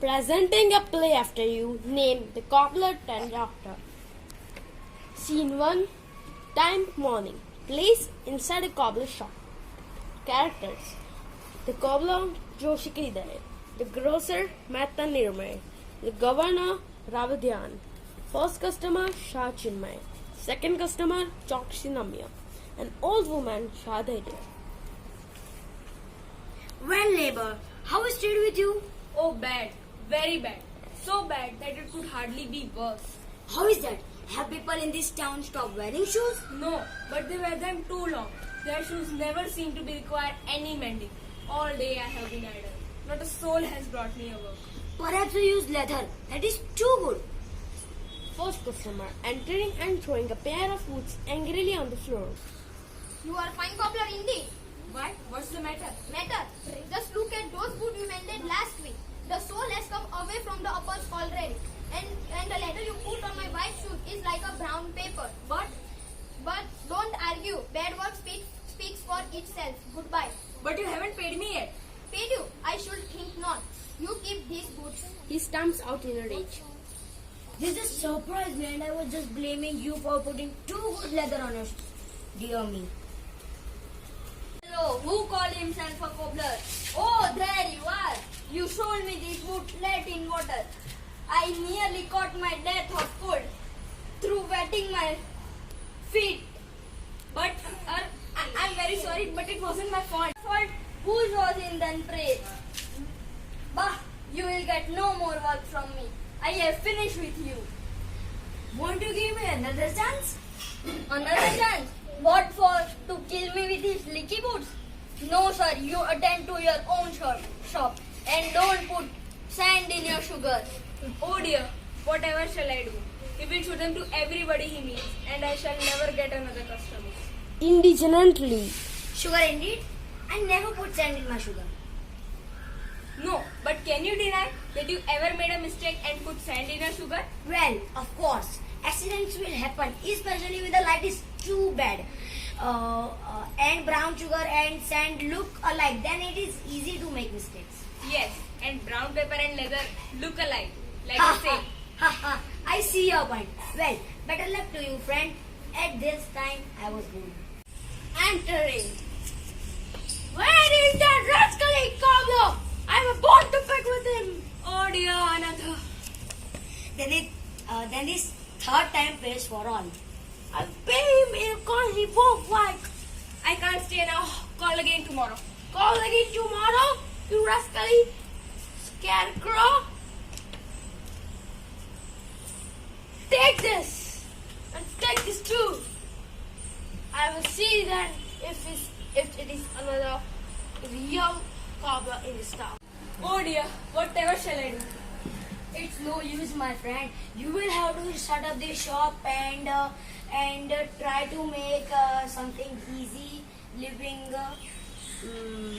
Presenting a play after you, named The Cobbler and Doctor. Scene 1. Time morning. Place inside a cobbler shop. Characters. The cobbler, Joshi Kridare. The grocer, Mehta Nirmay. The governor, Ravadhyan. First customer, Shah Chinmay. Second customer, Chokshi Namya. An old woman, Shadhaiya. Well, neighbor, how is it with you? Oh, bad. Very bad. So bad that it could hardly be worse. How is that? Have people in this town stopped wearing shoes? No, but they wear them too long. Their shoes never seem to be require any mending. All day I have been idle. Not a soul has brought me a work. Perhaps we use leather. That is too good. First customer, entering and throwing a pair of boots angrily on the floor. You are a fine cobbler indeed. Why? What's the matter? Matter. Just look at those boots you mended last week. The sole has come away from the uppers already. And the leather you put on my wife's shoes is like a brown paper. But don't argue. Bad work speaks for itself. Goodbye. But you haven't paid me yet. Paid you? I should think not. You keep these boots. He stamps out in a rage. This just surprised me and I was just blaming you for putting too good leather on your shoes. Dear me. Hello, who called himself a cobbler? Oh, there you are. You sold me these boots late in water. I nearly caught my death of cold through wetting my feet. But I'm very sorry, but it wasn't my fault. Whose was in then pray? Bah, you will get no more work from me. I have finished with you. Want to give me another chance? Another chance? What for? To kill me with his leaky boots? No, sir. You attend to your own shop and don't put sand in your sugar. Oh dear. Whatever shall I do? He will show them to everybody he meets, and I shall never get another customer. Indignantly. Sugar indeed. I never put sand in my sugar. No, but can you deny that you ever made a mistake and put sand in your sugar? Well, of course. Accidents will happen, especially when the light is too bad. And brown sugar and sand look alike. Then it is easy to make mistakes. Yes, and brown paper and leather look alike. Like Ha, I say. ha, ha, ha. I see your point. Well, better luck to you, friend. At this time, I was born. Entering. Where is that rascally cobbler? I'm born to fight with him. Oh dear, another. Then this third time pays for all. I'll pay him in a coin he won't like. I can't stay now. Call again tomorrow. Call again tomorrow, you rascally scarecrow. Take this and take this too. I will see then if it is another real cobbler in this town. Oh dear, whatever shall I do? It's no use, my friend. You will have to shut up the shop and try to make something easy,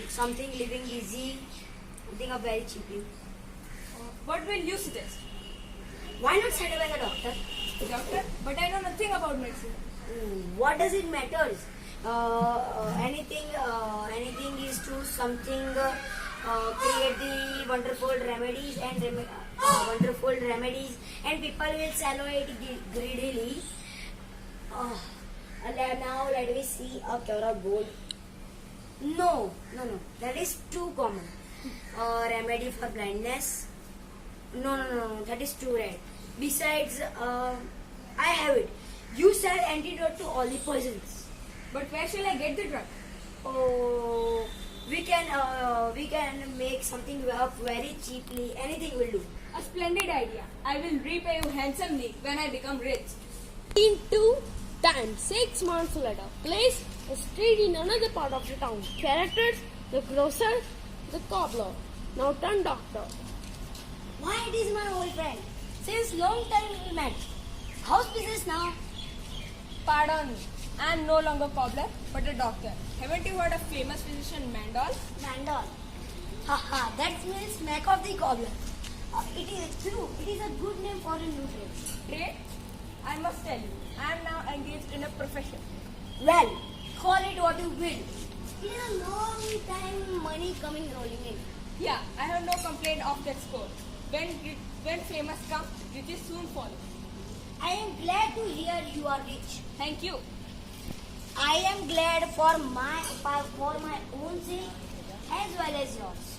something easy. Think of very cheaply. What will you suggest? Why not set up as a doctor? Doctor? But I know nothing about medicine. What does it matter? Anything is to something. Create the wonderful remedies and people will swallow it greedily. Now let me see a cure of gold. No, that is too common. Remedy for blindness. No, that is too rare. Besides, I have it. You sell antidote to all the poisons. But where shall I get the drug? Oh, we can make something up very cheaply. Anything will do. A splendid idea. I will repay you handsomely when I become rich. In 2 times, 6 months later, place a street in another part of the town. Characters: the grocer, the cobbler. Now turn doctor. Why, it is my old friend. Since long time we met. How's business now? Pardon me. I am no longer cobbler, but a doctor. Haven't you heard of famous physician Mandol? Mandol. Haha, that means smack of the cobbler. It is true. It is a good name for a new trade. Trade? I must tell you, I am now engaged in a profession. Well, call it what you will. It is a long time money coming rolling in. Yeah, I have no complaint of that score. When famous comes, riches soon follow. I am glad to hear you are rich. Thank you. I am glad for my own sake as well as yours.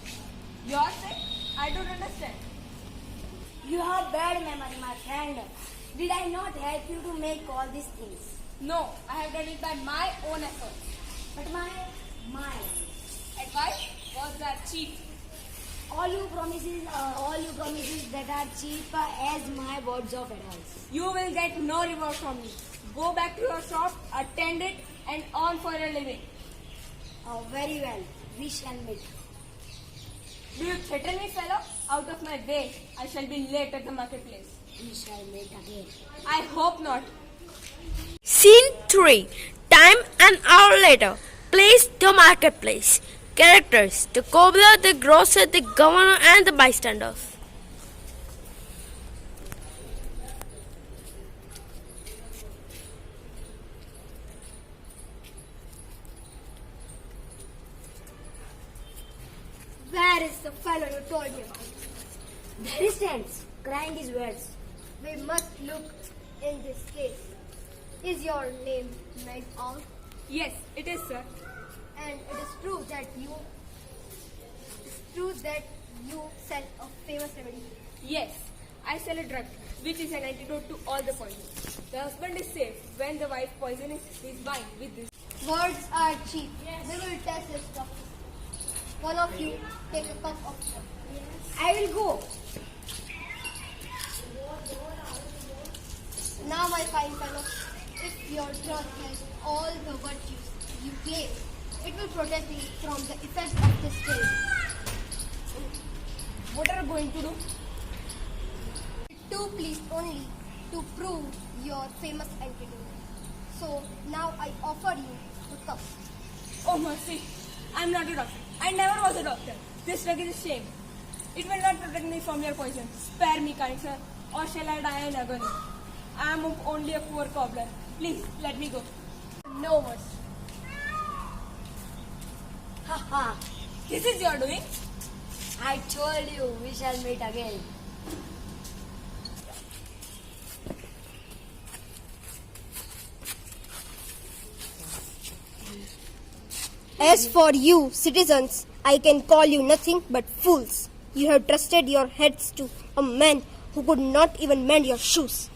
Your sake? I don't understand. You have bad memory, my friend. Did I not help you to make all these things? No, I have done it by my own efforts. But my Advice was that cheap. all you promises that are cheap as my words of advice. You will get no reward from me. Go back to your shop, attend it, and earn for a living. Very well, we shall meet. Do you threaten me, fellow? Out of my way. I shall be late at the marketplace. We shall meet again. I hope not. Scene 3. Time an hour later. Place the marketplace. Characters: the cobbler, the grocer, the governor, and the bystanders. Where is the fellow you told me about? There he stands, crying his words. We must look in this case. Is your name Night Owl? Yes, it is, sir. And it is true that you sell a famous remedy. Yes, I sell a drug, which is an antidote to all the poison. The husband is safe when the wife poisons his mind with this. Words are cheap. We will test this stuff. One of you take a cup of water. I will go. Now, my fine fellow, if your drug has all the virtues you claim, it will protect you from the effects of this state. What are you going to do? Two pleased only to prove your famous antidote. So now I offer you the cup. Oh, mercy. I'm not a doctor. I never was a doctor. This drug is a shame. It will not protect me from your poison. Spare me, kind sir, or shall I die in agony? I am only a poor cobbler. Please, let me go. No worse. Haha, This is your doing. I told you we shall meet again. As for you, citizens, I can call you nothing but fools. You have trusted your heads to a man who could not even mend your shoes.